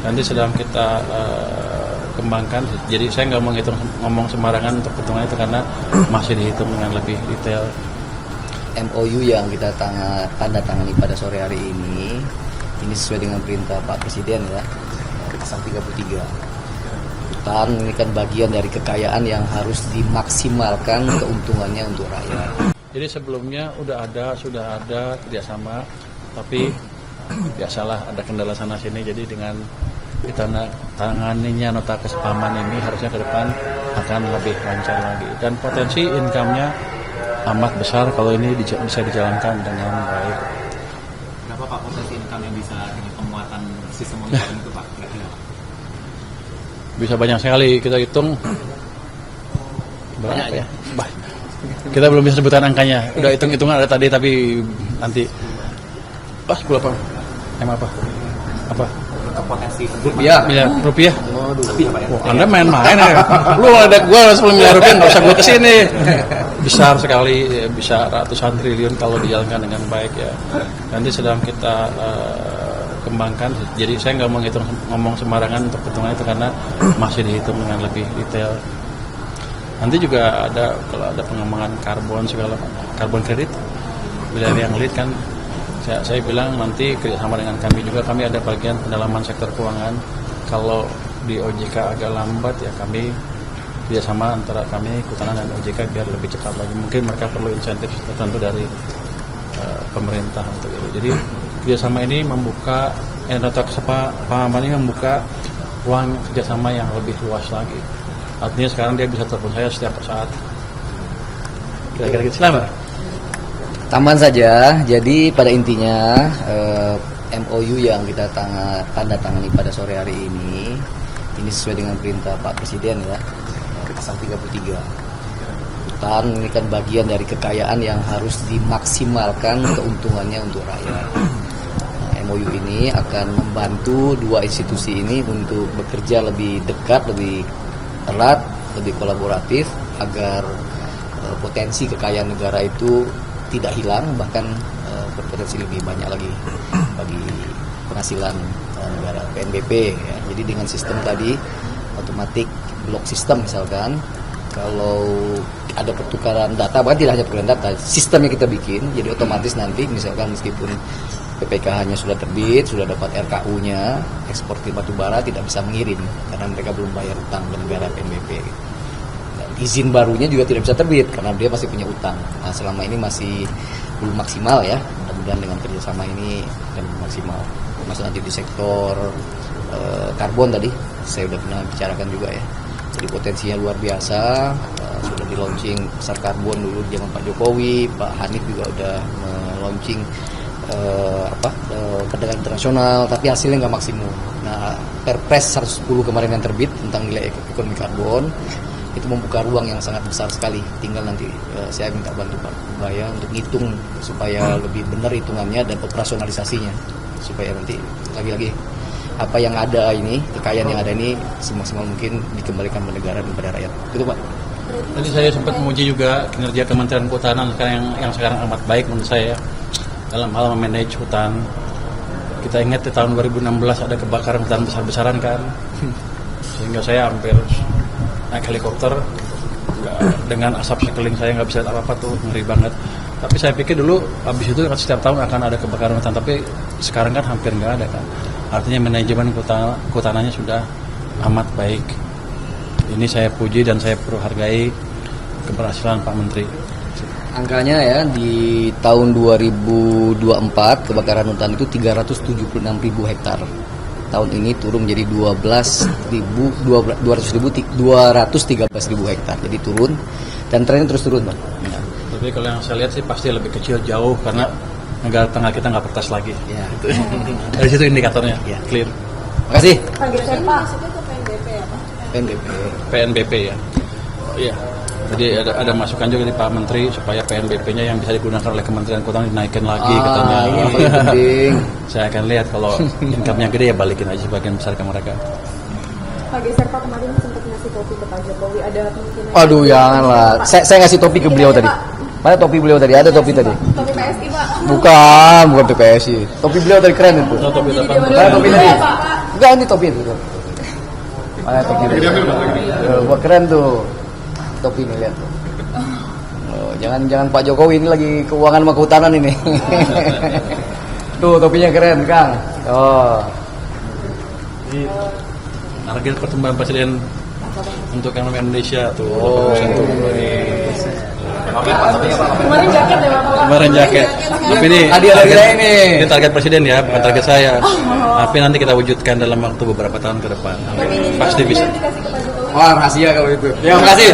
nanti sedang kita kembangkan. Jadi saya nggak mau ngomong sembarangan untuk pertemuan itu karena masih dihitung dengan lebih detail. MOU yang kita tanda tangani pada sore hari ini sesuai dengan perintah Pak Presiden ya, pasal 33. Hutan ini kan bagian dari kekayaan yang harus dimaksimalkan keuntungannya untuk rakyat. Jadi sebelumnya sudah ada kerjasama, tapi biasalah ada kendala sana sini. Jadi dengan ditanganinya nota kesepahaman ini harusnya ke depan akan lebih lancar lagi, dan potensi income-nya amat besar kalau ini bisa dijalankan dengan baik. Berapa Pak potensi income yang bisa dengan penguatan sistem monitoring itu Pak? Bisa banyak sekali, kita hitung berapa ya? Kita belum bisa sebutan angkanya. Udah hitung-hitungan ada tadi, tapi nanti 10 apa? Apa? Potensi rupiah. Lebih ya Pak ya? Wah, Anda main-main ya. Lu ada gua 10 miliar rupiah nggak usah gua kesini. Besar sekali, bisa ratusan triliun kalau dijalankan dengan baik ya. Nanti sedang kita kembangkan. Jadi saya nggak mau ngomong sembarangan untuk pertemuan itu karena masih dihitung dengan lebih detail. Nanti juga kalau ada pengembangan karbon kredit, wilayah yang lead kan. Saya bilang nanti kerjasama dengan kami juga, kami ada bagian pendalaman sektor keuangan. Kalau di OJK agak lambat ya kami kerjasama antara kami, Kehutanan dan OJK biar lebih cepat lagi. Mungkin mereka perlu insentif tertentu dari pemerintah untuk itu. Jadi kerjasama ini membuka, nota kesepahaman ini membuka ruang kerjasama yang lebih luas lagi. Artinya sekarang dia bisa telepon saya setiap saat. Kira-kira gitu. Selamat. Tambahan saja, jadi pada intinya MOU yang kita tanda tangani pada sore hari ini sesuai dengan perintah Pak Presiden ya, pasal 33. Hutan ini kan bagian dari kekayaan yang harus dimaksimalkan keuntungannya untuk rakyat. MOU ini akan membantu dua institusi ini untuk bekerja lebih dekat, lebih erat, lebih kolaboratif agar potensi kekayaan negara itu tidak hilang, bahkan berpotensi lebih banyak lagi bagi penghasilan negara PNBP ya. Jadi dengan sistem tadi otomatis blok sistem, misalkan kalau ada pertukaran data, bahkan tidak hanya pertukaran data, sistemnya kita bikin, jadi otomatis nanti misalkan meskipun PPKH-nya sudah terbit, sudah dapat RKU-nya, eksportir batubara tidak bisa mengirim karena mereka belum bayar utang ke negara PNBP. Izin barunya juga tidak bisa terbit karena dia masih punya utang. Nah, selama ini masih belum maksimal ya. Mudah-mudahan dengan kerjasama ini akan maksimal. Termasuk nanti di sektor karbon tadi saya sudah pernah bicarakan juga ya. Jadi potensinya luar biasa. Sudah di launching pasar karbon dulu di zaman Pak Jokowi, Pak Hanif juga udah launching perdagangan internasional, tapi hasilnya nggak maksimum. Nah, Perpres 110 kemarin yang terbit tentang nilai ekonomi karbon itu membuka ruang yang sangat besar sekali. Tinggal nanti saya minta bantu Pak Baya untuk ngitung supaya lebih benar hitungannya dan operasionalisasinya, supaya nanti lagi-lagi apa yang ada ini, kekayaan yang ada ini semaksimal mungkin dikembalikan ke negara dan pada rakyat. Itu Pak. Tadi saya sempat memuji juga kinerja Kementerian Kehutanan yang sekarang amat baik menurut saya dalam hal memanage hutan. Kita ingat di tahun 2016 ada kebakaran hutan besar-besaran kan, sehingga saya hampir naik helikopter dengan asap sekeliling saya nggak bisa lihat apa-apa tuh, ngeri banget. Tapi saya pikir dulu habis itu setiap tahun akan ada kebakaran hutan, tapi sekarang kan hampir nggak ada kan. Artinya manajemen kehutanannya sudah amat baik. Ini saya puji dan saya perlu hargai keberhasilan Pak Menteri. Angkanya ya di tahun 2024 kebakaran hutan itu 376.000 hektar. Tahun ini turun menjadi 213.000 hektar. Jadi turun dan trennya terus turun, Bang. Ya. Tapi kalau yang saya lihat sih pasti lebih kecil jauh karena negara tengah kita nggak pertas lagi. Ya. Dari situ indikatornya ya. Clear. Makasih. Pak, maksudnya ke PNBP ya Pak? PNBP ya. Iya. Jadi ada masukan juga di Pak Menteri supaya PNBP-nya yang bisa digunakan oleh Kementerian Kehutanan dinaikin lagi katanya. Ini paling penting. Saya akan lihat kalau income-nya gede ya balikin aja sebagian besar ke mereka. Pak Geser, Pak kemarin sempat ngasih topi ke Pak Jokowi, ada kemungkinan? Aduh, janganlah. Saya ngasih topi ke beliau tadi. Mana topi beliau tadi? Ada topi tadi? Topi PSI Pak. Bukan PSI. Topi beliau tadi keren itu. Topi Mana topi tadi? Enggak, ini topi itu. Mana topi itu? Wah, keren tuh. Topi ini lihat tuh. Oh, jangan Pak Jokowi ini lagi keuangan sama kehutanan ini. Tuh topinya keren, Kang. Oh. Target pertemuan presiden untuk yang namanya Indonesia tuh. Oh. Kemarin jaket ya Bapak? Kemarin jaket. Tapi ini Hadiah dari saya ini. Ini target presiden ya, bukan target saya. Tapi nanti kita wujudkan dalam waktu beberapa tahun ke depan. Pasti bisa. Dikasih ke Pak Jokowi. Wah, rahasia kalau itu. Ya, makasih.